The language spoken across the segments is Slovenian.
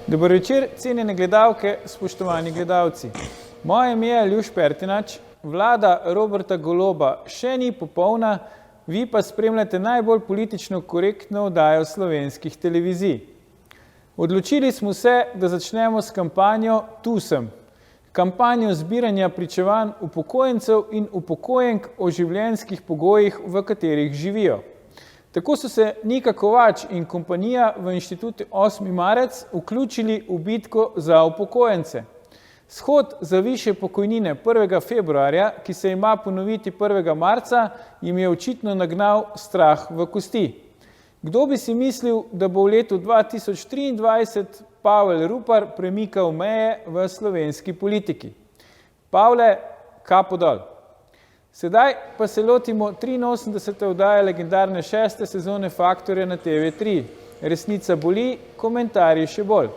Dober večer, cenjene gledalke, spoštovani gledalci. Moje ime je Aljuš Pertinač, vlada Roberta Goloba še ni popolna, vi pa spremljate najbolj politično korektno oddajo slovenskih televizij. Odločili smo se, da začnemo s kampanjo Tu sem. Kampanjo zbiranja pričevanj upokojencev in upokojenk o življenjskih pogojih, v katerih živijo. Tako so se Nika Kovač in kompanija v inštitutu 8. marec vključili v bitko za upokojence. Shod za višje pokojnine 1. februarja, ki se ima ponoviti 1. marca, jim je očitno nagnal strah v kosti. Kdo bi si mislil, da bo v letu 2023 Pavel Rupar premikal meje v slovenski politiki? Pavle, kapo dol. Sedaj pa se lotimo 83. oddaje legendarne 6. sezone Faktorja na TV3. Resnica boli, komentarji še bolj.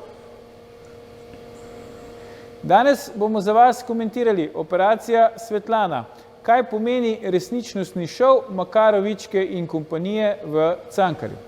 Danes bomo za vas komentirali Operacija Svetlana. Kaj pomeni resničnostni šov Makarovičke in kompanije v Cankarju?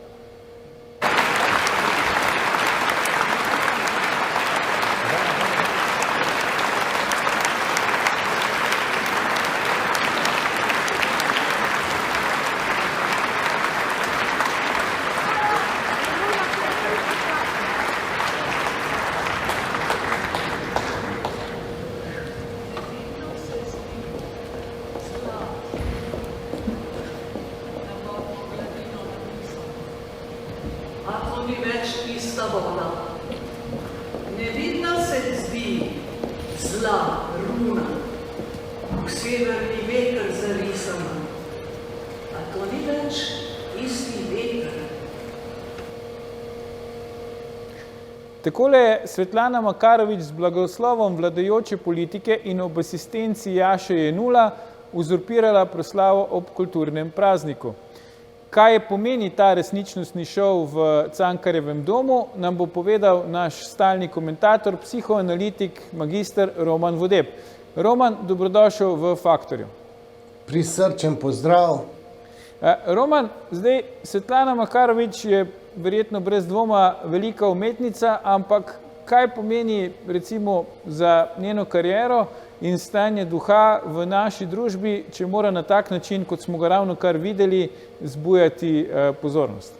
Takole je Svetlana Makarovič z blagoslovom vladajoče politike in ob asistenci Jaše Jenulla uzurpirala proslavo ob kulturnem prazniku. Kaj pomeni ta resničnostni šov v Cankarjevem domu, nam bo povedal naš stalni komentator, psihoanalitik, magister Roman Vodeb. Roman, dobrodošel v Faktorju. Prisrčen pozdrav. Roman, zdaj Svetlana Makarovič je verjetno brez dvoma velika umetnica, ampak kaj pomeni recimo za njeno kariero in stanje duha v naši družbi, če mora na tak način, kot smo ga ravno kar videli, zbujati pozornost?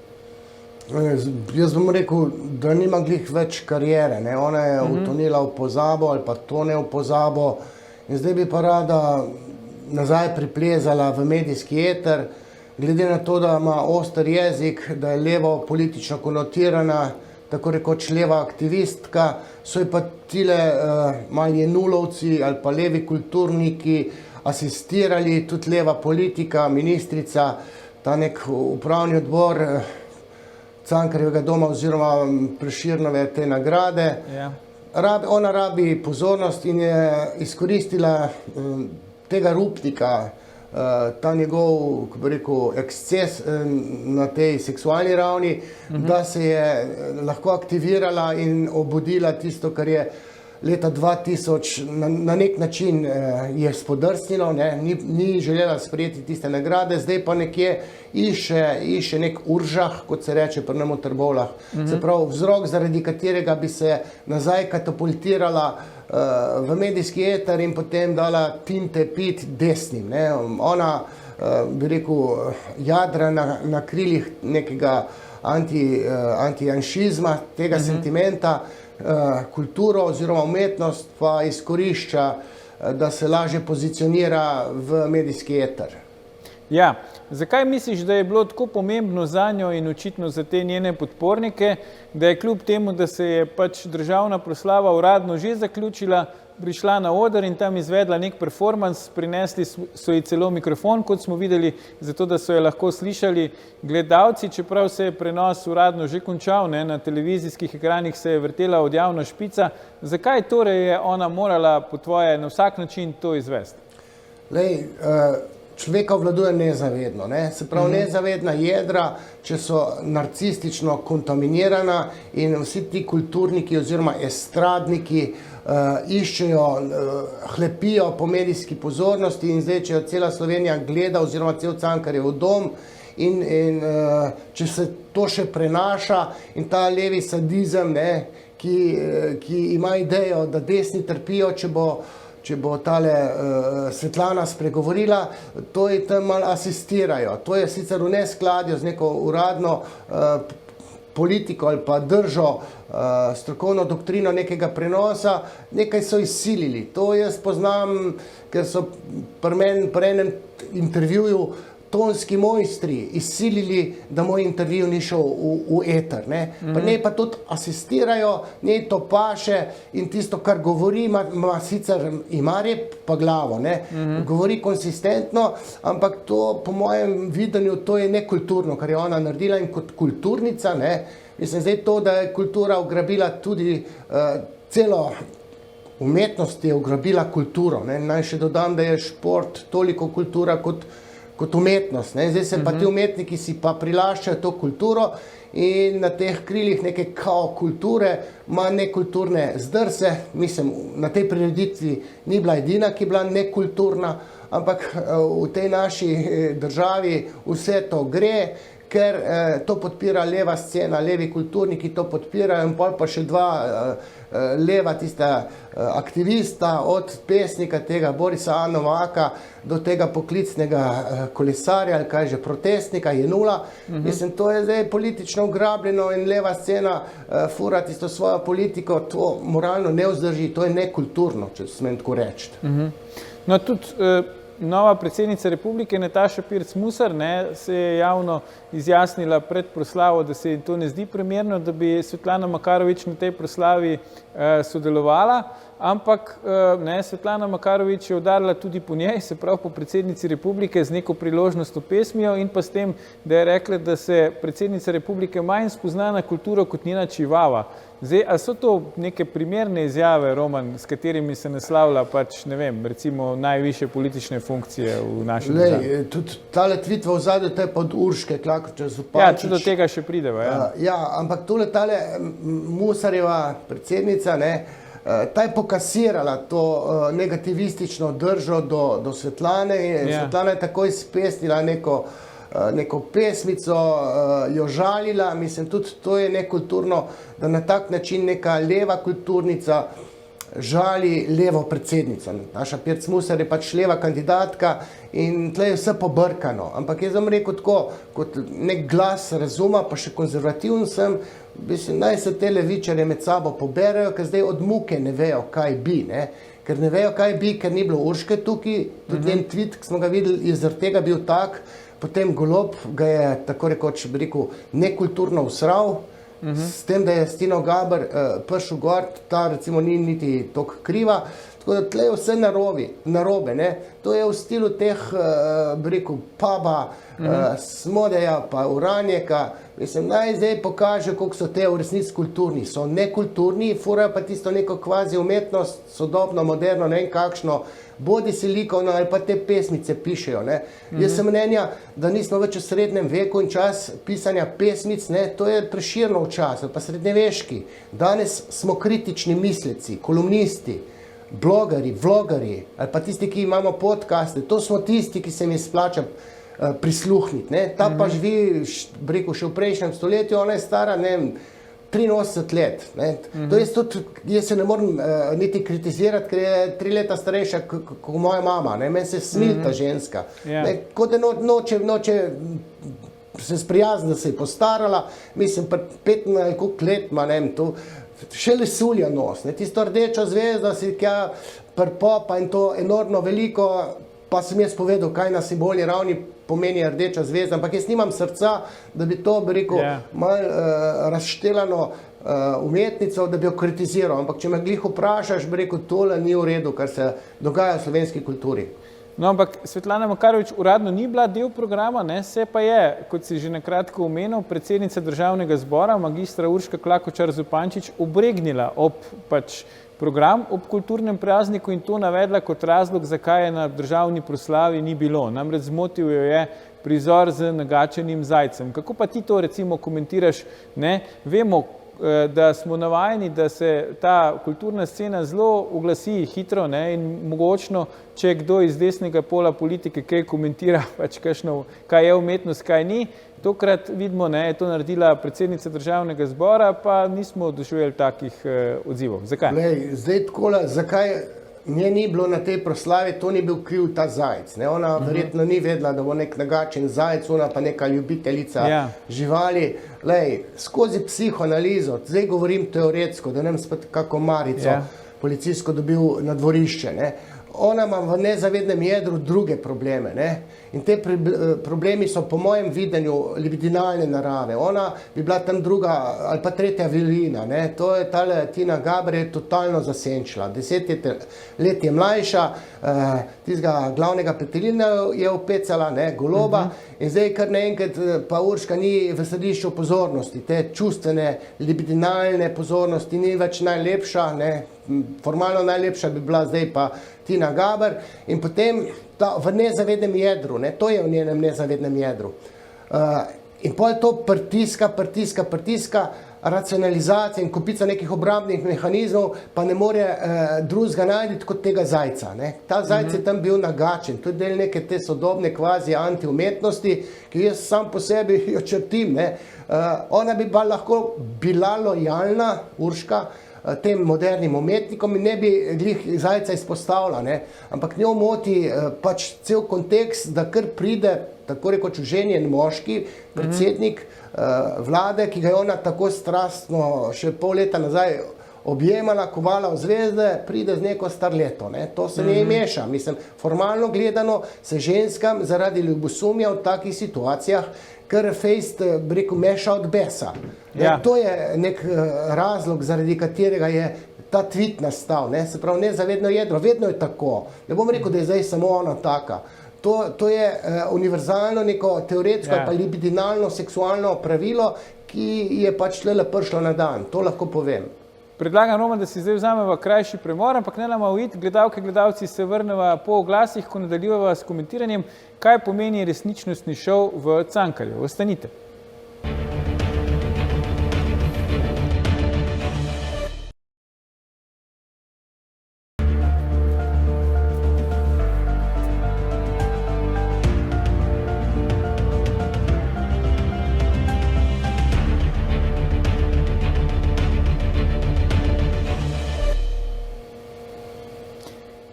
Jaz bom rekel, da nima glih več kariere. Ne? Ona je utonila v pozabo ali pa tone v pozabo in zdaj bi pa rada nazaj priplezala v medijski eter, glede na to, da ima oster jezik, da je levo politično konotirana, tako rekoč leva aktivistka, so ji pa tile mali Jenulovci ali pa levi kulturniki asistirali, tudi leva politika, ministrica, ta nek upravni odbor Cankarjevega doma oziroma Prešernove te nagrade. Ja. Ona rabi pozornost in je izkoristila tega Rupnika, ta njegov, kako bi rekel, eksces na tej seksualni ravni, da se je lahko aktivirala in obudila tisto, kar je leta 2000 na nek način je spodrsnilo, ni želela sprejeti tiste nagrade, zdaj pa nekje išče nek uržah, kot se reče pri nam v Trbovljah. Se pravi, vzrok, zaradi katerega bi se nazaj katapultirala v medijski eter in potem dala tinte pit desnim. Ona, bi rekel, jadra na krilih nekega antijanšizma, tega sentimenta, kulturo oziroma umetnost pa izkorišča, da se lažje pozicionira v medijski eter. Ja, zakaj misliš, da je bilo tako pomembno zanjo in očitno za te njene podpornike, da je kljub temu, da se je pač državna proslava uradno že zaključila, prišla na oder in tam izvedla nek performans, prinesli so ji celo mikrofon, kot smo videli, zato da so jo lahko slišali gledalci, čeprav se je prenos uradno že končal, na televizijskih ekranih se je vrtela odjavna špica. Zakaj torej je ona morala po tvoje na vsak način to izvesti? Človeka obvladuje nezavedno, se pravi nezavedna jedra, če so narcistično kontaminirana in vsi ti kulturniki oziroma estradniki iščejo, hlepijo po medijski pozornosti in zdaj, če jo cela Slovenija gleda oziroma cel Cankarjev dom in če se to še prenaša in ta levi sadizem, ne, ki ima idejo, da desni trpijo, če bo tale Svetlana spregovorila, to ji tam malo asistirajo. To je sicer v neskladju z neko uradno politiko ali pa držo, strokovno doktrino nekega prenosa, nekaj so izsilili. To jaz poznam, ker so pri enem intervjuju tonski mojstri izsilili, da moj intervju ni šel v eter. Pa njej pa tudi asistirajo, njej to paše in tisto, kar govori, sicer ima rep pa glavo, govori konsistentno, ampak to po mojem videnju to je nekulturno, kar je ona naredila in kot kulturnica, mislim zdaj to, da je kultura ugrabila tudi celo umetnost je ugrabila kulturo. Naj še dodam, da je šport toliko kultura kot umetnost. Zdaj se pa ti umetniki si pa prilaščajo to kulturo in na teh krilih neke kao kulture ima nekulturne zdrse. Mislim, na tej prireditvi ni bila edina, ki je bila nekulturna, ampak v tej naši državi vse to gre, ker to podpira leva scena, levi kulturniki to podpirajo in pol pa še dva leva tista aktivista, od pesnika tega Borisa A. Novaka do tega poklicnega kolesarja ali kaj že protestnika Jenula. Mislim, to je zdaj politično ugrabljeno in leva scena fura tisto svojo politiko, to moralno ne vzdrži, to je nekulturno, če smem tako reči. No, tudi nova predsednica republike Nataša Pirc Musar se je javno izjasnila pred proslavo, da se ji to ne zdi primerno, da bi Svetlana Makarovič na tej proslavi sodelovala, ampak Svetlana Makarovič je udarila tudi po njej, se pravi po predsednici republike z neko priložnostno pesmijo in pa s tem, da je rekla, da se predsednica republike manj spozna na kulturo kot njena čivava. Zdaj, a so to neke primerne izjave, Roman, s katerimi se naslavlja pač, ne vem, recimo najvišje politične funkcije v naši državi? Tudi tale tweet v ozadju, to je pod Urške Klakočar Zupančič. Ja, če do tega še prideva. Ja, ampak tale Musarjeva predsednica, ta je pokasirala to negativistično držo do Svetlane in Svetlana je takoj spesnila neko pesmico, jo žalila, mislim, tudi to je nekulturno, da na tak način neka leva kulturnica žali levo predsednico. Naša Pirc Musar je pač leva kandidatka in tle je vse pobrkano. Ampak jaz bom rekel tako, kot nek glas razuma, pa še konzervativen sem, mislim, naj se te levičarje med sabo poberajo, ker zdaj od muke ne vejo, kaj bi, ker ne vejo, kaj bi, ker ni bilo Urške tukaj, tudi njen tweet, ki smo ga videli, je zaradi tega bil tak, potem Golob ga je, tako rekoč, bi rekel, nekulturno usral, s tem, da je Stino Gaber prišel gor, ta recimo ni niti toliko kriva, tako da tle je vse narobe, to je v stilu teh, bi rekel, puba, Smodeja, pa Uranjeka, mislim, naj zdaj pokaže, koliko so te v resnici kulturni, so nekulturni, furajo pa tisto neko kvazi umetnost, sodobno, moderno, ne vem kakšno, bodi si likovno ali pa te pesmice pišejo. Jaz sem mnenja, da nismo več v srednjem veku in čas pisanja pesmic, to je Prešernov čas, ali pa srednjeveški. Danes smo kritični misleci, kolumnisti, blogeri, vlogeri, ali pa tisti, ki imamo podcaste, to smo tisti, ki se mi splača prisluhniti. Ta pa živi, rekel, še v prejšnjem stoletju, ona je stara, ne vem, 83 let. To jaz se ne morem niti kritizirati, ker je 3 leta starejša kot moja mama. Meni se smili ta ženska. Kot da noče se sprijazniti, da se je postarala, mislim, 15 ali koliko let ima, ne vem, to še lesulja nos. Tisto rdečo zvezdo si tja pripopa in to enormno veliko, pa sem jaz povedal, kaj na simbolni ravni pomeni rdeča zvezda, ampak jaz nimam srca, da bi to, bi rekel, malo razštelano umetnico, da bi jo kritiziral. Ampak če me glih vprašaš, bi rekel, tole ni v redu, kar se dogaja v slovenski kulturi. No, ampak Svetlana Makarovič uradno ni bila del programa, se pa je, kot si že nakratko omenil, predsednica Državnega zbora, magistra Urška Klakočar Zupančič, obregnila ob program ob kulturnem prazniku in to navedla kot razlog, zakaj je na državni proslavi ni bilo. Namreč zmotil jo je prizor z nagačenim zajcem. Kako pa ti to recimo komentiraš? Vemo, da smo navajeni, da se ta kulturna scena zelo oglasi hitro, ne, in mogočno, če kdo iz desnega pola politike kaj komentira, pač kakšno, kaj je umetnost, kaj ni. Tokrat vidimo, ne, je to naredila predsednica Državnega zbora, pa nismo doživeli takih odzivov. Zakaj? Zdaj takole, zakaj nje ni bilo na tej proslavi, to ni bil kriv ta zajec. Ne? Ona verjetno ni vedela, da bo nek nagačen zajec, ona pa neka ljubiteljica živali. Skozi psihoanalizo, zdaj govorim teoretsko, da nem spet kako marico policijsko dobil na dvorišče. Ne? Ona ima v nezavednem jedru druge probleme. Ne? In te problemi so po mojem videnju libidinalne narave. Ona bi bila tam druga ali pa tretja violina. Ne? To je tale Tina Gaber je totalno zasenčila. 10 let je mlajša, tistega glavnega petelina je opecala, ne? Goloba, in zdaj kar naenkrat pa Urška ni v središču pozornosti. Te čustvene, libidinalne pozornosti ni več najlepša, ne? Formalno najlepša bi bila zdaj pa Tina Gaber in potem v nezavednem jedru, ne, to je v njenem nezavednem jedru. In potem to pritiska, racionalizacija in kupica nekih obrambnih mehanizmov, pa ne more drugega najti kot tega zajca. Ne. Ta zajc je tam bil nagačen, to je del neke te sodobne kvazi antiumetnosti, ki jaz sam po sebi jo črtim. Ne. Ona bi pa lahko bila lojalna, Urška, tem modernim umetnikom in ne bi glih zajca izpostavila, ne? Ampak njo moti pač cel kontekst, da kar pride tako rekoč ženjen moški, predsednik vlade, ki ga je ona tako strastno še pol leta nazaj objemala, kovala v zvezde, pride z neko starleto. Ne? To se ne meša. Mislim, formalno gledano se ženskam zaradi ljubosumja v takih situacijah kar fejst, bi rekel, meša od besa. To je nek razlog, zaradi katerega je ta tweet nastal. Ne? Se pravi, nezavedno jedro, vedno je tako. Ne bom rekel, da je zdaj samo ona taka. To je univerzalno neko teoretsko ali pa libidinalno seksualno pravilo, ki je pač tlele prišlo na dan. To lahko povem. Predlagam, Roman, da si zdaj vzameva krajši premor, ampak ne nama uiti, gledalke, gledalci se vrneva po oglasih, ko nadaljujeva s komentiranjem, kaj pomeni resničnostni šov v Cankarju. Ostanite.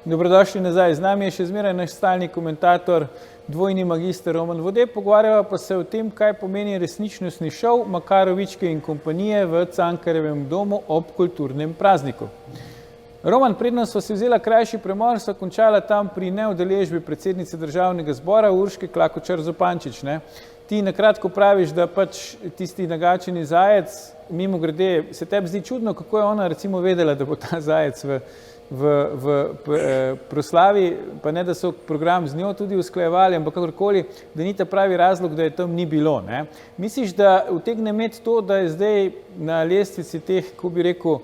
Dobrodošli nazaj. Z nami je še zmeraj naš stalni komentator, dvojni magister Roman Vode. Pogovarjava pa se o tem, kaj pomeni resničnostni šov Makarovičke in kompanije v Cankarjevem domu ob kulturnem prazniku. Roman, predno sva si vzela krajši premor, sva končala tam pri neudeležbi predsednice Državnega zbora Urške Klakočar Zupančič. Ne? Ti nakratko praviš, da pač tisti nagačeni zajec, mimo grede, se tebi zdi čudno, kako je ona recimo vedela, da bo ta zajec v proslavi, pa ne, da so program z njo tudi usklajevali, ampak kakorkoli, da ni ta pravi razlog, da je tam ni bilo. Ne? Misliš, da utegne imeti to, da je zdaj na lestvici teh, ko bi rekel,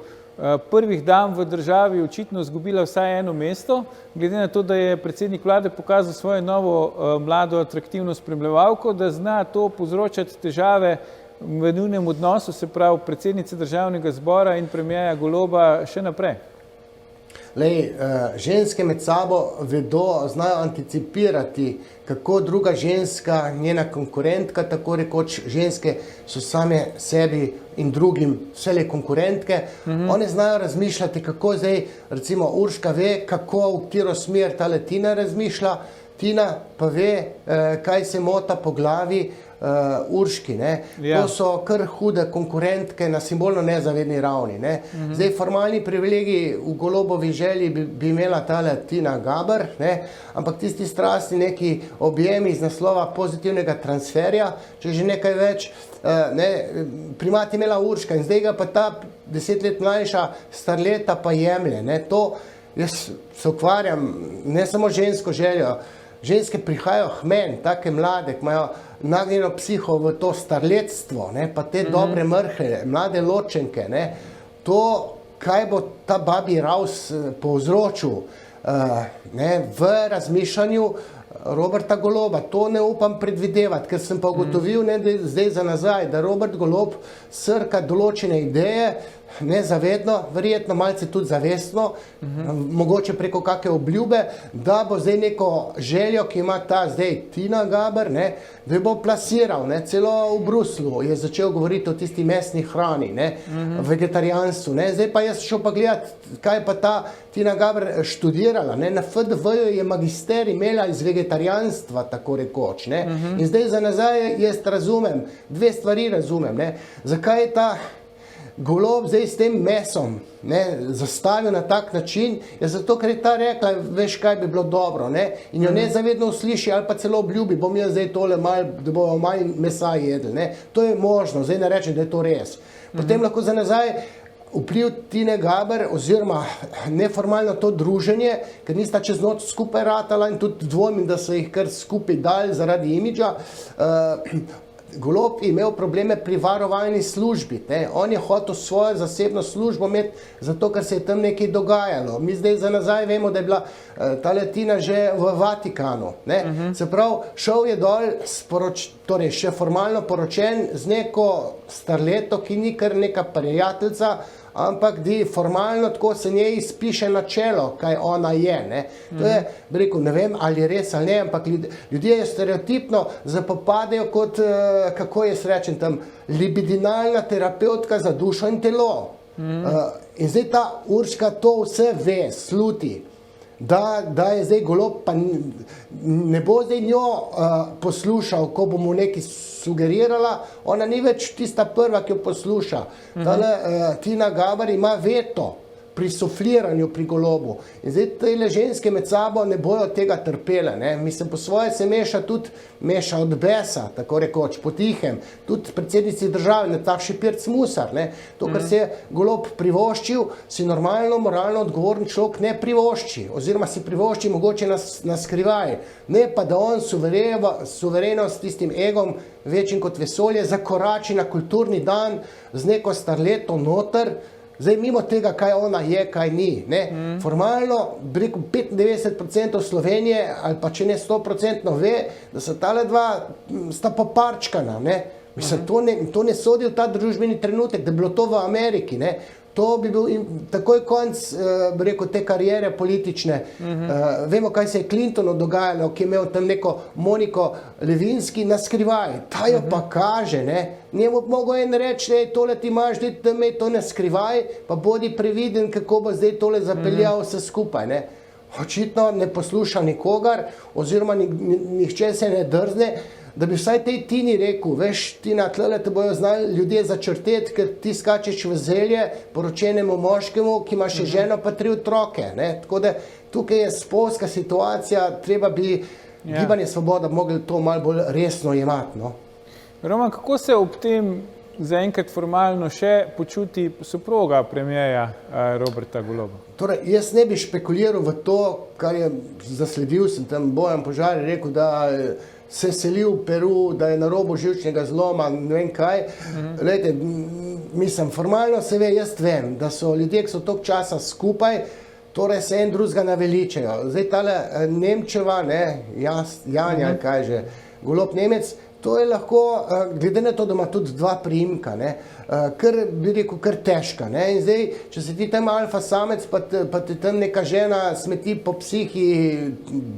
prvih dam v državi očitno izgubila vsaj eno mesto, glede na to, da je predsednik vlade pokazal svojo novo mlado atraktivno spremljevalko, da zna to povzročati težave v njunem odnosu, se pravi predsednice Državnega zbora in premierja Goloba še naprej? Ženske med sabo vedo, znajo anticipirati, kako druga ženska, njena konkurentka, tako rekoč ženske so same sebi in drugim vsele konkurentke. One znajo razmišljati, kako zdaj, recimo Urška ve, kako v katero smer tale Tina razmišlja, Tina pa ve, kaj se mota po glavi Urški. Ne? To so kar hude konkurentke na simbolno nezavedni ravni. Ne? Zdaj, formalni privilegij v Golobovi želji bi imela tale Tina Gaber, ne? Ampak tisti strasti neki objemi iz naslova pozitivnega transferja, če že nekaj več, primat imela Urška in zdaj ga pa ta 10 let mlajša starleta pa jemlje. Ne? To, jaz se ukvarjam ne samo žensko željo, ženske prihajajo k meni, take mlade, ki imajo nagnjeno psiho v to starletstvo, ne, pa te dobre mrhe, mlade ločenke, ne, to, kaj bo ta babi raus povzročil, ne, v razmišljanju, Roberta Goloba, to ne upam predvidevati, ker sem pa ugotovil, ne, da zdaj za nazaj, da Robert Golob srka določene ideje, nezavedno, verjetno malce tudi zavestno, mogoče preko kakšne obljube, da bo zdaj neko željo, ki ima ta zdaj Tina Gaber, ne, da jo bo plasiral, ne, celo v Bruslu je začel govoriti o tisti mesni hrani, ne, vegetarijanstvu, ne, zdaj pa jaz šel pa gledati, kaj pa ta Tina Gaber študirala, ne, na FDV-ju je magister imela iz vegetarijanstva, tako rekoč, ne, in zdaj za nazaj jaz razumem, dve stvari razumem, ne, zakaj je ta Golob zdaj s tem mesom, ne, zastavil na tak način, je zato, ker je ta rekla, veš, kaj bi bilo dobro, ne, in jo nezavedno usliši ali pa celo obljubi, bom jaz zdaj tole malo, da bojo malo mesa jedli, ne, to je možno, zdaj ne rečem, da je to res. Potem lahko za nazaj vpliv Tine Gaber oziroma neformalno to druženje, ker nista čez noč skupaj ratala in tudi dvomim, da so jih kar skupaj dali zaradi imidža, Golob je imel probleme pri varovalni službi, ne? On je hotel svojo zasebno službo imeti, zato ker se je tam nekaj dogajalo. Mi zdaj za nazaj vemo, da je bila ta Tina že v Vatikanu. Ne? Se pravi, šel je dol, torej še formalno poročen z neko starleto, ki ni kar neka prijateljica, ampak di formalno tako se njej izpiše na čelo, kaj ona je. Ne? To je, bi rekel, ne vem, ali je res ali ne, ampak ljudje jo stereotipno zapopadajo kot, kako jaz rečem tam, libidinalna terapeutka za dušo in telo. In zdaj ta Urška to vse ve, sluti, da je zdaj Golob, pa ne bo zdaj njo poslušal, ko bo mu nekaj sugerirala, ona ni več tista prva, ki jo posluša. Tale Tina Gaber ima veto pri sufliranju pri Golobu. In zdaj tele ženske med sabo ne bojo tega trpele, ne. Mislim, po svoje se meša od besa, tako rekoč, potihem. Tudi predsednici države, Nataši Pirc Musar, ne. To, kar se je Golob privoščil, si normalno, moralno odgovoren človek ne privošči, oziroma si privošči mogoče na skrivaj. Ne pa, da on suvereno s tistim egom, večjim kot vesolje, zakorači na kulturni dan z neko starleto noter, zdaj mimo tega, kaj ona je, kaj ni. Ne? Formalno, bi rekel, 95% Slovenije, ali pa če ne 100% ve, da so tale dva sta poparčkana. Ne? Mislim, to ne sodi v ta družbeni trenutek, da bi bilo to v Ameriki. Ne? To bi bil takoj konc, bi rekel, te karijere politične. Vemo, kaj se je Clintonu dogajalo, ki je imel tam neko Moniko Levinski na skrivaj. Ta jo pa kaže, ne. Njemu mogo en reči, tole ti imaš, da me to na skrivaj, pa bodi previden, kako bo zdaj tole zapeljal vse skupaj, ne. Očitno ne posluša nikogar, oziroma nihče se ne drzne, da bi vsaj tej Tini rekel, veš, Tina, tlele te bojo znali ljudje začrteti, ker ti skačeš v zelje poročenemu moškemu, ki ima še ženo pa 3 otroke, ne. Tako da tukaj je spolska situacija, treba bi Gibanje Svoboda mogli to malo bolj resno jemati, no. Roman, kako se ob tem zaenkrat formalno še počuti soproga premierja Roberta Goloba? Torej, jaz ne bi špekuliral v to, kar je zasledil, sem tam Bojan Požar rekel, da se seli v Peru, da je na robu živčnega zloma, ne vem kaj. Glejte, mislim, formalno se ve, jaz vem, da so ljudje, ki so toliko časa skupaj, torej se en drugega naveličajo. Zdaj tale Nemčeva, ne, Janja, kaj že, Golob Nemec, to je lahko, glede na to, da ima tudi 2 priimka, ne, kar bi rekel, kar težka. Ne. In zdaj, če si ti tam alfa samec, pa ti tam neka žena smeti po psihi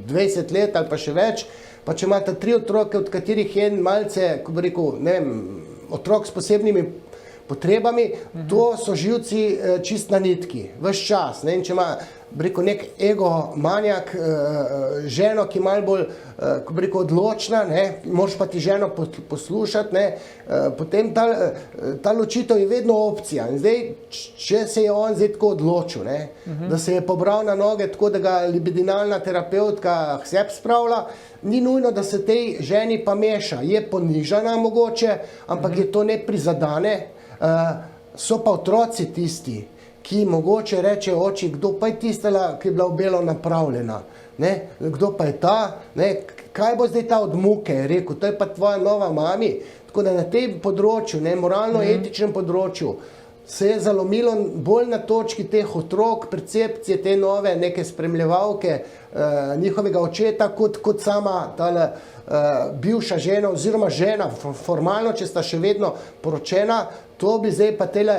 20 let ali pa še več, pa če imate 3 otroke, od katerih je en malce, ko bi rekel, ne vem, otrok s posebnimi potrebami, to so živci čist na nitki, ves čas. Ne? In če ima, bi rekel, nek ego manjak, ženo, ki malo bolj, ko bi rekel, odločna, ne? Moraš pa ti ženo poslušati, ne? Potem ta ločitev je vedno opcija. In zdaj, če se je on zdaj tako odločil, ne? Da se je pobral na noge tako, da ga libidinalna terapeutka k sebi spravlja, ni nujno, da se tej ženi pa meša. Je ponižana mogoče, ampak je to ne prizadane. So pa otroci tisti, ki mogoče reče oči, kdo pa je tistela, ki je bila v belo napravljena. Ne? Kdo pa je ta? Ne? Kaj bo zdaj ta od muke? Je rekel, to je pa tvoja nova mami. Tako da na tem področju, ne, moralno-etičnem področju, se je zalomilo bolj na točki teh otrok, percepcije te nove neke spremljevalke njihovega očeta, kot sama tale bivša žena oziroma žena, formalno, če sta še vedno poročena, to bi zdaj pa tele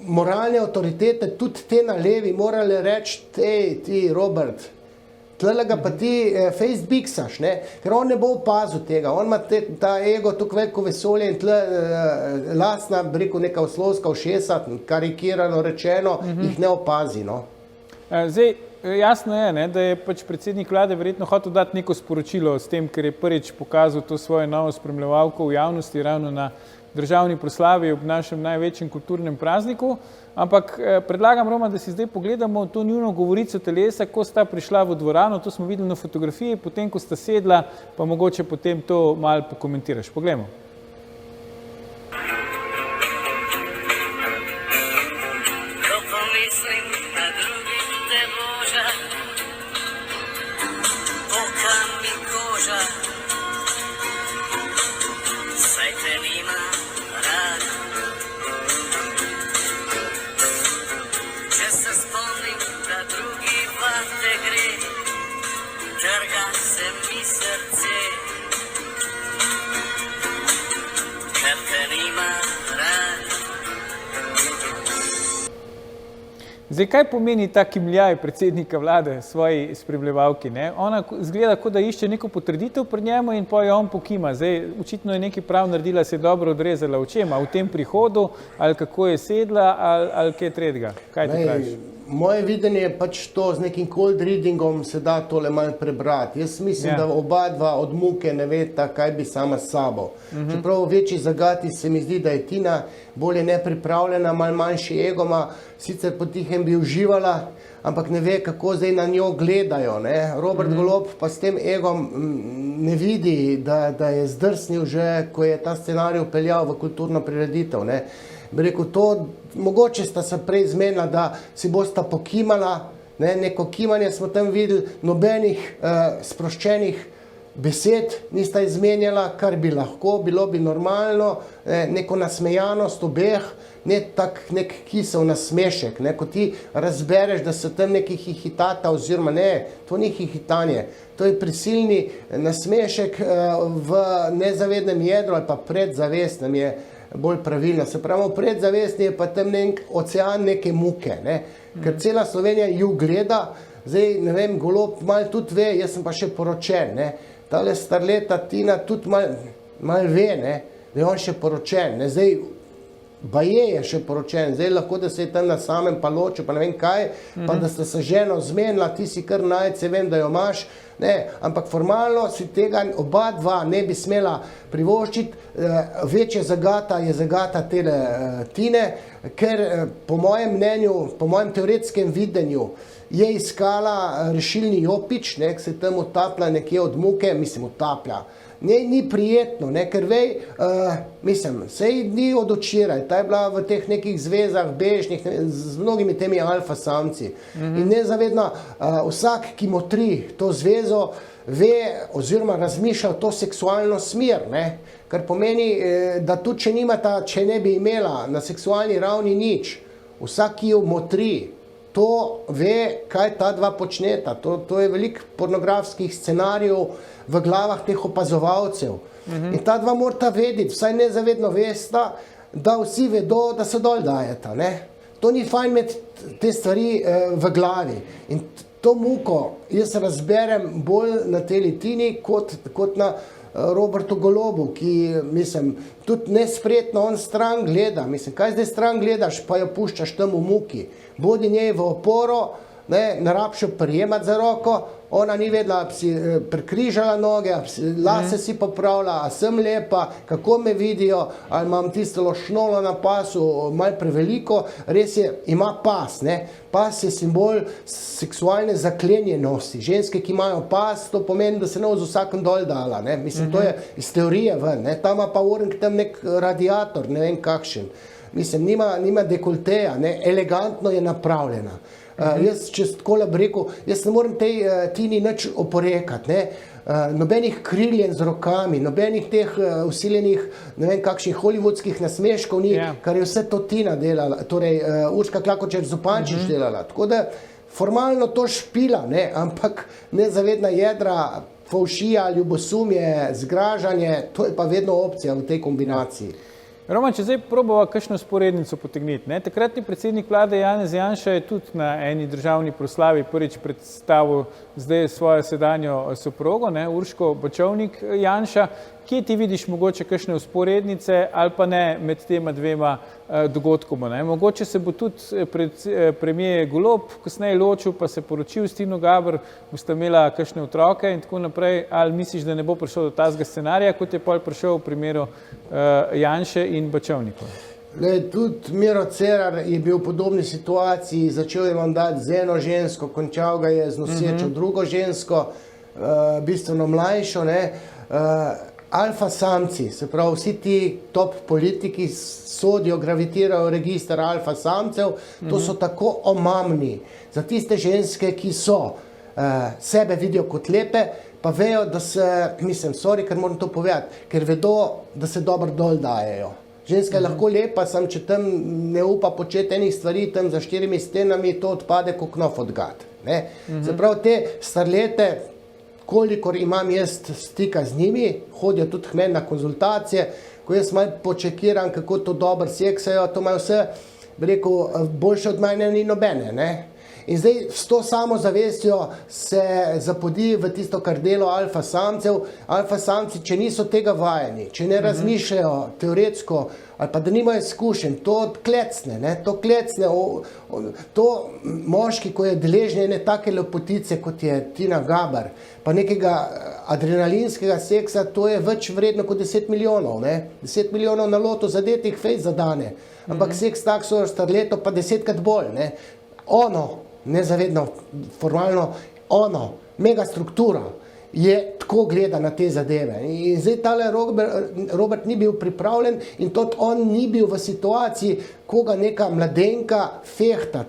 moralne avtoritete, tudi te na levi, morali reči, ti Robert, tle ga pa ti Facebooksaš, ne? Ker on ne bo opazil tega, on ima ta ego, tako veliko vesolje in tle lastna, bi rekel, neka oslovska ušesa, karikirano rečeno, jih ne opazi, no. Zdaj, jasno je, ne, da je pač predsednik vlade verjetno hotel dati neko sporočilo s tem, ker je prvič pokazal to svojo novo spremljevalko v javnosti ravno na državni proslavi ob našem največjem kulturnem prazniku, ampak predlagam, Roman, da si zdaj pogledamo to njuno govorico telesa, ko sta prišla v dvorano, to smo videli na fotografiji, potem, ko sta sedla, pa mogoče potem to malo pokomentiraš. Poglejmo. Zdaj, kaj pomeni ta kimljaj predsednika vlade svoji spremljevalki? Ne? Ona zgleda, kot da išče neko potrditev pri njemu in poje on pokima. Zdaj, očitno je nekaj prav naredila, se je dobro odrezala očema v tem prihodu, ali kako je sedla, ali kaj tretjega. Kaj ti praviš? Moje videnje je pač to, z nekim cold readingom se da tole malo prebrati. Jaz mislim, da oba dva od muke ne veta, kaj bi sama s sabo. Čeprav v večji zagati se mi zdi, da je Tina bolje nepripravljena, malo manjši egoma, sicer potihem bi uživala, ampak ne ve, kako zdaj na njo gledajo. Ne? Robert Golob pa s tem egom ne vidi, da je zdrsnil že, ko je ta scenarij upeljal v kulturno prireditev. Ne? Bi rekel, to, mogoče sta se prej zmenila, da si bosta pokimala, ne? Neko kimanje smo tam videli, nobenih sproščenih besed nista izmenjala, kar bi lahko, bilo bi normalno, neko nasmejanost obeh, ne tak nek kisel nasmešek, ne? Ko ti razbereš, da se tam neki hihitata, oziroma ne, to ni hihitanje, to je prisilni nasmešek v nezavednem jedru ali pa predzavestnem je bolj pravilno. Se pravi, predzavestni je pa tam nek ocean neke muke, ne? Ker cela Slovenija ju gleda, zdaj, ne vem, Golob malo tudi ve, jaz sem pa še poročen, ne? Tale starleta Tina tudi malo ve, ne? Da je on še poročen, ne? Zdaj, baje je še poročen, zdaj lahko, da se je tam na samem pa ločil, pa ne vem kaj, pa da sta se ženo zmenila, ti si kar najce, vem, da jo imaš, ne, ampak formalno si tega oba dva ne bi smela privoščiti, večja zagata je zagata tele Tine, ker po mojem mnenju, po mojem teoretskem videnju, je iskala rešilni jopič, ne, ki se tam utaplja nekje od muke, mislim, utaplja. Ni prijetno, ne, ker vej, mislim, sej ni od včeraj, ta je bila v teh nekih zvezah bežnih, z mnogimi temi alfa samci. In nezavedno vsak, ki motri to zvezo, ve oziroma razmišlja v to seksualno smer, ne, kar pomeni, da tudi če ne bi imela na seksualni ravni nič, vsak, ki jo motri, to ve, kaj ta dva počneta. To je veliko pornografskih scenarijev v glavah teh opazovalcev. In ta dva morata vedeti, vsaj nezavedno vesta, da vsi vedo, da se dol dajeta. Ne? To ni fajn imeti te stvari v glavi. In to muko jaz razberem bolj na teli Tini, kot na Robertu Golobu, ki, mislim, tudi nespretno on stran gleda. Mislim, kaj zdaj stran gledaš, pa jo puščaš tam v muki. Bodi njej v oporo, ne rabš jo prijemati za roko, ona ni vedela, da bi si prekrižala noge, lase si popravila, a sem lepa, kako me vidijo, ali imam tisto lošnolo na pasu, malo preveliko, res je, ima pas, ne. Pas je simbol seksualne zaklenjenosti. Ženske, ki imajo pas, to pomeni, da se ne bo z vsakem dol dala, ne. Mislim, to je iz teorije ven, ne. Tam ima pa Orenk tam nek radiator, ne vem kakšen. mislim, nima dekolteja, ne, elegantno je napravljena. Jaz, če tako bi rekel, jaz ne morem tej Tini nič oporekati, ne. Nobenih kriljen z rokami, nobenih teh usiljenih, ne vem kakšnih hollywoodskih nasmeškov ni, kar je vse to Tina delala, torej Urška Klakočar Zupančič delala. Tako da formalno to špila, ne, ampak nezavedna jedra, fovšija, ljubosumje, zgražanje, to je pa vedno opcija v tej kombinaciji. Roman, če zdaj probava kakšno sporednico potegniti, ne? Takratni predsednik vlade Janez Janša je tudi na eni državni proslavi prvič predstavil zdaj svojo sedanjo soprogo, ne, Urško Bačovnik Janša. Kje ti vidiš mogoče kakšne vzporednice ali pa ne med tema dvema dogodkoma, ne? Mogoče se bo tudi premier Golob kasneje ločil, pa se poročil s Tino Gaber, bosta imela kakšne otroke in tako naprej. Ali misliš, da ne bo prišel do tazga scenarija, kot je pol prišel v primeru Janše in Bačovnikov? Tudi Miro Cerar je bil v podobni situaciji, začel je mandat z eno žensko, končal ga je z nosečo drugo žensko, bistveno mlajšo, ne. Alfa samci, se pravi vsi ti top politiki sodijo, gravitirajo v register alfa samcev, to so tako omamni za tiste ženske, ki so sebe vidijo kot lepe, pa vejo, da se, mislim, sorry, ker moram to povedati, ker vedo, da se dobro dol dajejo. Ženska je lahko lepa, sam če tam ne upa početi enih stvari, tam za 4 stenami to odpade kot knof od gat, ne. Se pravi, te starlete, kolikor imam jaz stika z njimi, hodijo tudi k meni na konzultacije, ko jaz malo počekiram, kako to dobro seksajo, to imajo vse, bi rekel, boljše od mene ni nobene, ne. In zdaj s to samozavestjo se zapodi v tisto kardelo alfa samcev. Alfa samci, če niso tega vajeni, če ne razmišljajo teoretsko ali pa da nimajo izkušenj, to klecne, ne, to klecne, to moški, ko je deležen ene take lepotice, kot je Tina Gaber, pa nekega adrenalinskega seksa, to je več vredno kot 10 milijonov, ne, 10 milijonov na loto zadetih fejs zadane, ampak seks tak so starleto pa 10krat bolj, ne, ono, nezavedno, formalno, ono, mega struktura je tako gleda na te zadeve. In zdaj tale Robert ni bil pripravljen in tudi on ni bil v situaciji, ko ga neka mladenka fehta.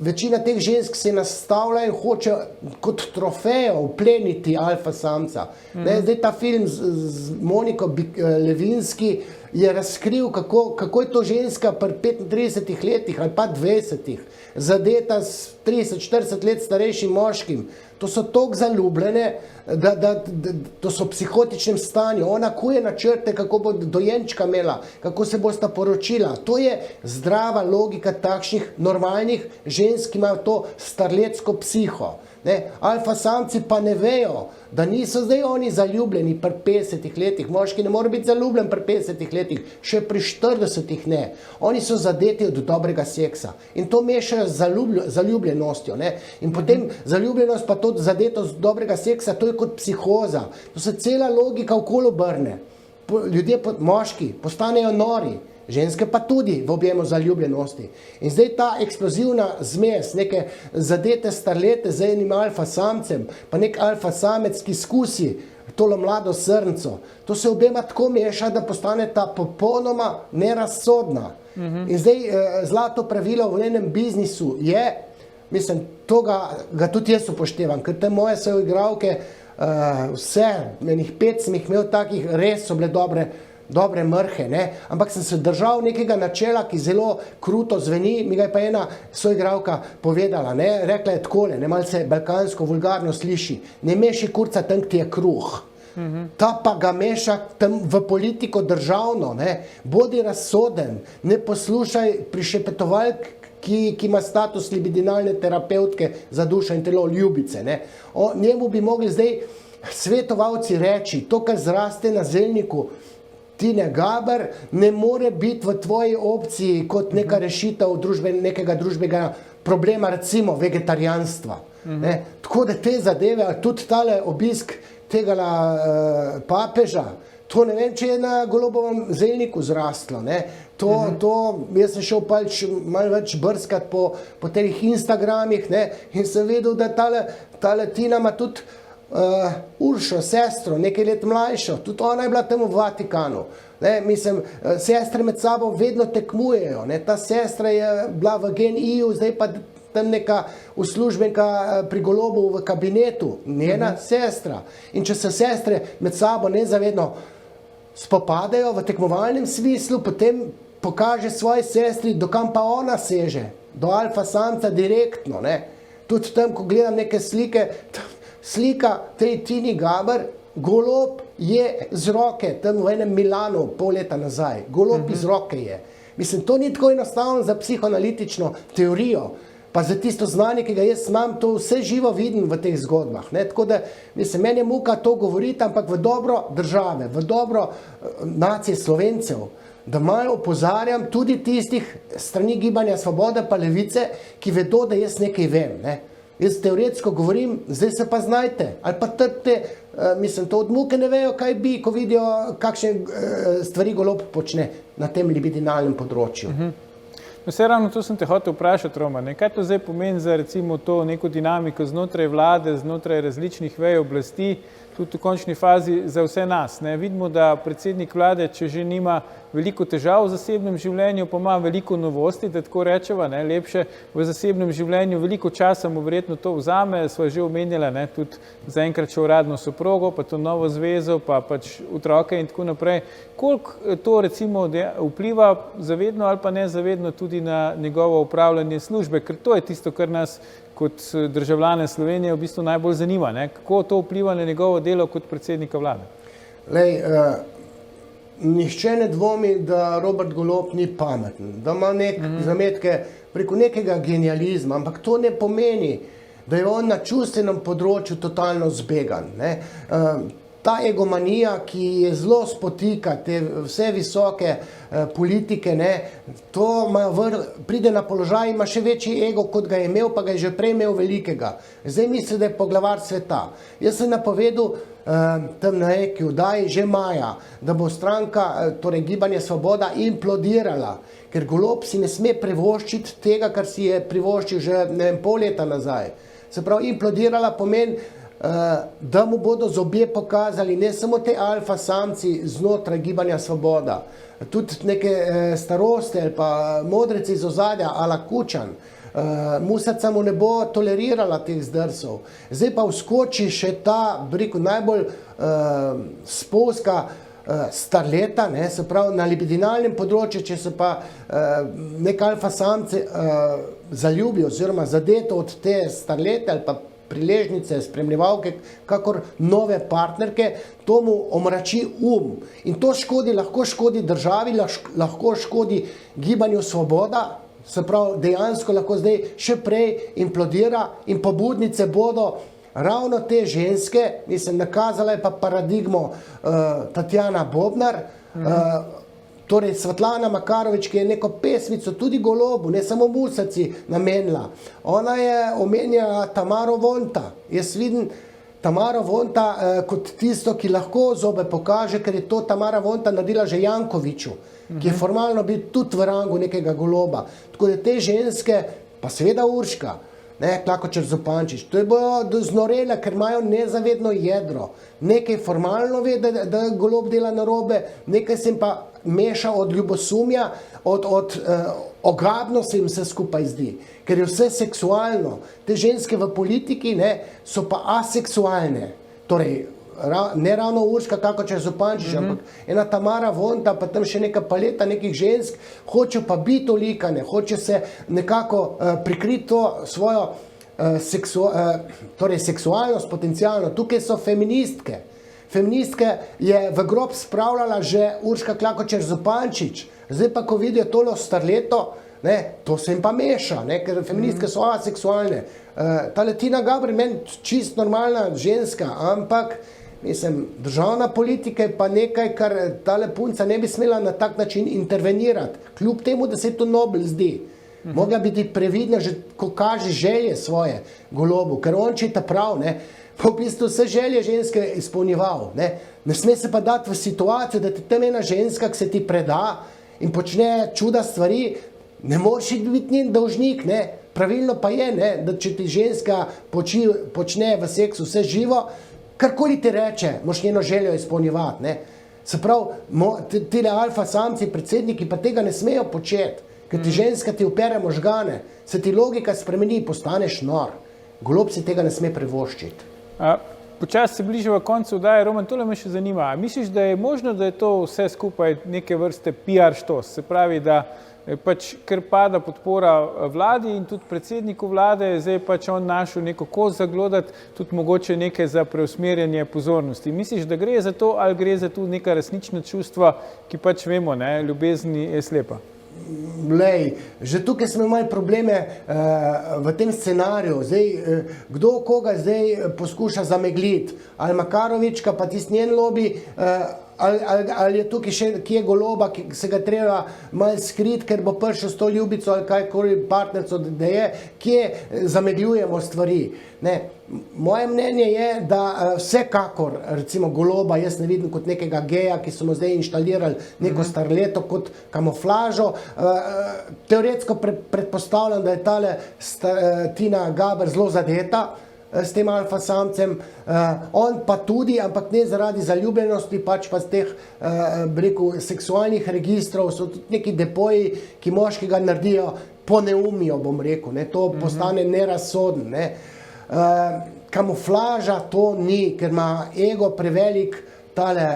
Večina teh žensk se nastavlja in hoče kot trofejo upleniti alfa samca. Zdaj ta film z Moniko Levinski je razkril, kako je to ženska pri 35 letih ali pa 20, zadeta s 30-40 let starejšim moškim. To so toliko zaljubljene, da to so v psihotičnem stanju. Ona kuje načrte, kako bo dojenčka imela, kako se bosta poročila. To je zdrava logika takšnih normalnih žensk, ki imajo to starletsko psiho. Alfa samci pa ne vejo, da niso zdaj oni zaljubljeni pri 50 letih. Moški ne more biti zaljubljen pri 50 letih, še pri 40 ne. Oni so zadeti od dobrega seksa in to mešajo z zaljubljenostjo, ne. In potem zaljubljenost pa to zadetost dobrega seksa, to je kot psihoza. To se cela logika okoli obrne. Ljudje, moški, postanejo nori. Ženske pa tudi v objemu zaljubljenosti. In zdaj ta eksplozivna zmes, neke zadete starlete z enim alfa samcem, pa nek alfa samec, ki skusi tolo mlado srnco, to se objema tako meša, da postane ta popolnoma nerazsodna. In zdaj zlato pravilo v enem biznisu je, mislim, to ga tudi jaz upoštevam, ker te moje soigralke, vse, menih 5 sem jih imel takih, res so bile dobre mrhe, ne? Ampak sem se držal nekega načela, ki zelo kruto zveni, mi ga je pa ena soigralka povedala, ne? Rekla je takole, ne, malce balkansko, vulgarno sliši, ne meši kurca tam, ti je kruh. Ta pa ga meša tam v politiko državno, ne? Bodi razsoden, ne poslušaj prišepetovalk, ki ima status libidinalne terapeutke za dušo in telo, ljubice, ne? Njemu bi mogli zdaj svetovalci reči, to, kar zraste na zelniku Tine Gaber, ne more biti v tvoji opciji kot neka rešitev nekega družbenega problema, recimo vegetarijanstva. Tako da te zadeve, tudi tale obisk tega papeža, to ne vem, če je na Golobovem zelniku zrastlo. Jaz sem šel pač malo več brskati po teh Instagramih in sem vedel, da tale Tina ima tudi Uršo, sestro, nekaj let mlajšo, tudi ona je bila tam v Vatikanu. Ne, mislim, sestre med sabo vedno tekmujejo. Ne. Ta sestra je bila v GEN-I-ju, zdaj pa tam neka uslužbenka pri Golobu v kabinetu, njena sestra. In če se sestre med sabo nezavedno spopadajo v tekmovalnem smislu, potem pokaže svoji sestri, dokam pa ona seže, do alfa samca direktno. Ne. Tudi tam, ko gledam neke slike, slika tej Tini Gaber, Golob je z roke, tam v enem Milanu, pol leta nazaj. Golob iz roke je. Mislim, to ni tako enostavno za psihoanalitično teorijo, pa za tisto znanje, ki ga jaz imam, to vse živo vidim v teh zgodbah. Ne? Tako da, mislim, meni je muka to govoriti, ampak v dobro države, v dobro nacije Slovencev, da malo opozarjam tudi tistih strani Gibanja Svoboda pa Levice, ki vedo, da jaz nekaj vem. Ne? Jaz teoretsko govorim, zdaj se pa znajte, ali pa trpite, mislim, to od muke ne vejo, kaj bi, ko vidijo, kakšne stvari Golob počne na tem libidinalnem področju. No, vse ravno to sem te hotel vprašati, Roman, kaj to zdaj pomeni za recimo to neko dinamiko znotraj vlade, znotraj različnih vej oblasti, tudi v končni fazi za vse nas. Ne? Vidimo, da predsednik vlade, če že nima veliko težav v zasebnem življenju, pa ima veliko novosti, da tako rečeva, ne? Lepše v zasebnem življenju, veliko časa mu verjetno to vzame, sva že omenjala, ne? Tudi zaenkrat še uradno soprogo, pa to novo zvezo, pa pač otroke in tako naprej. Koliko to recimo vpliva zavedno ali pa nezavedno tudi na njegovo upravljanje službe, ker to je tisto, kar nas kot državljane Slovenije v bistvu najbolj zanima, ne? Kako to vpliva na njegovo delo kot predsednika vlade? Lej, nihče ne dvomi, da Robert Golob ni pameten, da ima zametke preko nekega genializma, ampak to ne pomeni, da je on na čustvenem področju totalno zbegan. Ne? Ta egomanija, ki je zelo spotika te vse visoke politike, ne, to pride na položaj, ima še večji ego, kot ga je imel, pa ga je že prej imel velikega. Zdaj misli, da je poglavar sveta. Jaz sem napovedal tam na neki vdaji že maja, da bo stranka, torej Gibanje Svoboda, implodirala, ker Golob si ne sme privoščiti tega, kar si je privoščil že pol leta nazaj. Se pravi, implodirala pomeni, da mu bodo zobje pokazali ne samo te alfa samci znotraj Gibanja Svoboda, tudi neke starosti ali pa modreci iz ozadja, ala Kučan. Musaca mu ne bo tolerirala teh zdrsov. Zdaj pa vskoči še ta, rekel, najbolj spolska starleta, ne, se pravi na libidinalnem področju, če se pa nek alfa samce zaljubi oziroma zadeto od te starlete ali pa priležnice, spremljevalke, kakor nove partnerke, to mu omrači In to škodi, lahko škodi državi, lahko škodi Gibanju Svoboda, se pravi, dejansko lahko zdaj še prej implodira in pobudnice bodo ravno te ženske, mislim, nakazala je pa paradigmo Tatjana Bobnar, torej Svetlana Makarovič, ki je neko pesmico tudi Golobu, ne samo Musaci, namenila. Ona je omenjala Tamaro Vonta. Jaz vidim Tamaro Vonta kot tisto, ki lahko zobe pokaže, ker je to Tamara Vonta naredila že Jankoviču, ki je formalno bil tudi v rangu nekega Goloba. Tako da te ženske, pa seveda Urška, ne, Klakočar Zupančič, to je bojo znorele, ker imajo nezavedno jedro. Nekaj formalno ve, da Golob dela narobe, nekaj se jim pa meša od ljubosumja, od ogabno se jim vse skupaj zdi, ker je vse seksualno. Te ženske v politiki, ne, so pa aseksualne, torej ne ravno Urška, Klakočar Zupančič, ampak ena Tamara Vonta, pa tam še neka paleta nekih žensk, hoče pa biti olikane, hoče se nekako prikriti to svojo torej seksualnost potencialno. Tukaj so feministke. Feministke je v grob spravljala že Urška Klakočar Zupančič. Zdaj pa, ko vidijo tolo starleto, ne, to se jim pa meša, ne, ker feministke so aseksualne. Ta Tina Gaber je meni čist normalna ženska, ampak mislim, državna politika je pa nekaj, kar tale punca ne bi smela na tak način intervenirati, kljub temu, da se to Nobel zdi. Mogla biti previdna, že ko kaže želje svoje Golobu, ker on čita prav, ne, pa v bistvu vse želje ženske izpolnjeval. Ne sme se pa dati v situacijo, da ti tam ena ženska, ki se ti preda in počne čuda stvari, ne moreš biti njen dolžnik, ne. Pravilno pa je, ne, da če ti ženska počne v seksu vse živo, karkoli ti reče, moš njeno željo izpolnjevati, ne. Se pravi, tile alfa samci, predsedniki pa tega ne smejo početi, ker ti ženska ti opere možgane, se ti logika spremeni, postaneš nor. Golob si tega ne sme privoščiti. Počasi se bližava koncu oddaje. Roman, tole me še zanima. Misliš, da je možno, da je to vse skupaj neke vrste PR štos? Se pravi, da pač ker pada podpora vladi in tudi predsedniku vlade, zdaj pač on našel neko kost zaglodati, tudi mogoče nekaj za preusmerjanje pozornosti. Misliš, da gre za to ali gre za tudi neka resnična čustva, ki pač vemo, ne, ljubezen je slepa? Lej, že tukaj smo imeli probleme v tem scenariju. Zdaj, kdo koga zdaj poskuša zamegliti? Ali Makarovička pa tisti njen lobi, ali je tukaj še kje Goloba, ki se ga treba malo skriti, ker bo prišel s to ljubico ali kajkoli partnerco, da je, kje zamegljujemo stvari. Ne. Moje mnenje je, da vsekakor, recimo Goloba, jaz ne vidim kot nekega geja, ki so mu zdaj inštalirali neko starleto kot kamuflažo. Teoretsko predpostavljam, da je tale Tina Gaber zelo zadeta s tem alfa samcem, on pa tudi, ampak ne zaradi zaljubljenosti, pač pa z teh, rekel, seksualnih registrov, so tudi neki depoji, ki moškega naredijo po neumijo, bom rekel, ne, to postane nerazsoden, ne. Kamuflaža to ni, ker ima ego prevelik, tale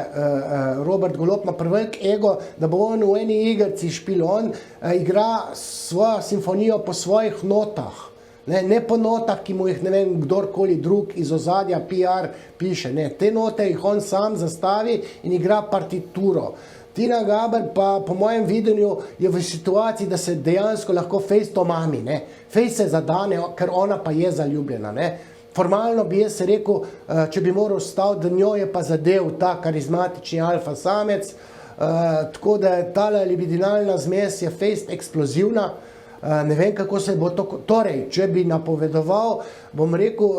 Robert Golob ima prevelik ego, da bo on v eni igrici špil, on igra svojo simfonijo po svojih notah. Ne po notah, ki mu jih ne vem kdorkoli drug iz ozadja PR piše. Ne, te note jih on sam zastavi in igra partituro. Tina Gaber pa po mojem videnju je v situaciji, da se dejansko lahko fejs to mami, ne. Fejs se zadane, ker ona pa je zaljubljena, ne. Formalno bi jaz rekel, če bi moral staviti, da njo je pa zadev ta karizmatični alfa samec, tako da tale libidinalna zmes je fejs eksplozivna. Ne vem, kako se bo to, torej, če bi napovedoval, bom rekel,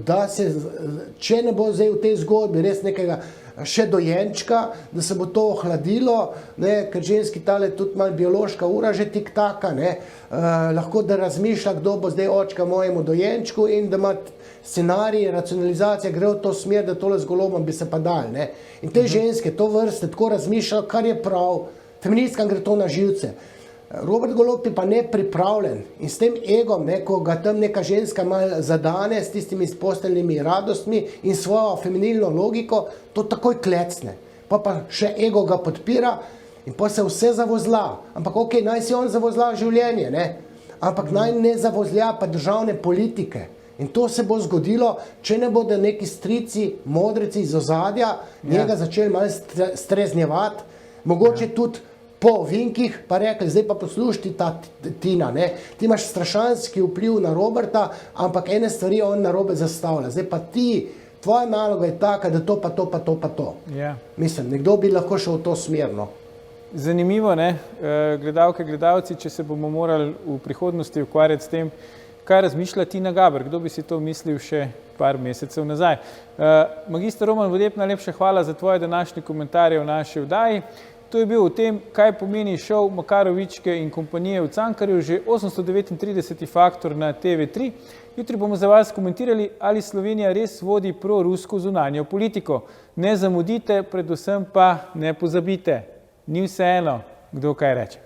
da se, če ne bo zdaj v tej zgodbi res nekega še dojenčka, da se bo to ohladilo, ne, ker ženski tale tudi malo biološka ura že tik-taka, ne, lahko da razmišlja, kdo bo zdaj očka mojemu dojenčku in da ima scenarij, racionalizacija gre v to smer, da tole z Golobom bi se pa dal, ne. In te ženske, to vrste, tako razmišljajo, kar je prav, feministkam gre to na živce. Robert Golob je pa nepripravljen in s tem egom, ne, ko ga tam neka ženska malo zadane s tistimi posteljnimi radostmi in svojo feminilno logiko, to takoj klecne. Pa še ego ga podpira in pa se vse zavozla. Ampak okej, naj si on zavozla življenje, ne, ampak naj ne zavozlja pa državne politike. In to se bo zgodilo, če ne bodo neki strici, modreci iz ozadja njega začeli malo streznjevati, mogoče tudi po vinkih, pa rekli, zdaj pa poslušaj ta Tina, ne, ti imaš strašanski vpliv na Roberta, ampak ene stvari on narobe zastavlja. Zdaj pa ti, tvoja naloga je taka, da to pa to pa to pa to. Ja. Mislim, nekdo bi lahko šel v to smer, no. Zanimivo, ne, gledalke, gledalci, če se bomo morali v prihodnosti ukvarjati s tem, kaj razmišlja Tina Gaber, kdo bi si to mislil še par mesecev nazaj. Magister Roman Vodeb, najlepša hvala za tvoje današnje komentarje v naši oddaji. To je bil o tem, kaj pomeni šov Makarovičke in kompanije v Cankarju, že 839. faktor na TV3. Jutri bomo za vas komentirali, ali Slovenija res vodi prorusko zunanjo politiko. Ne zamudite, predvsem pa ne pozabite. Ni vseeno, kdo kaj reče.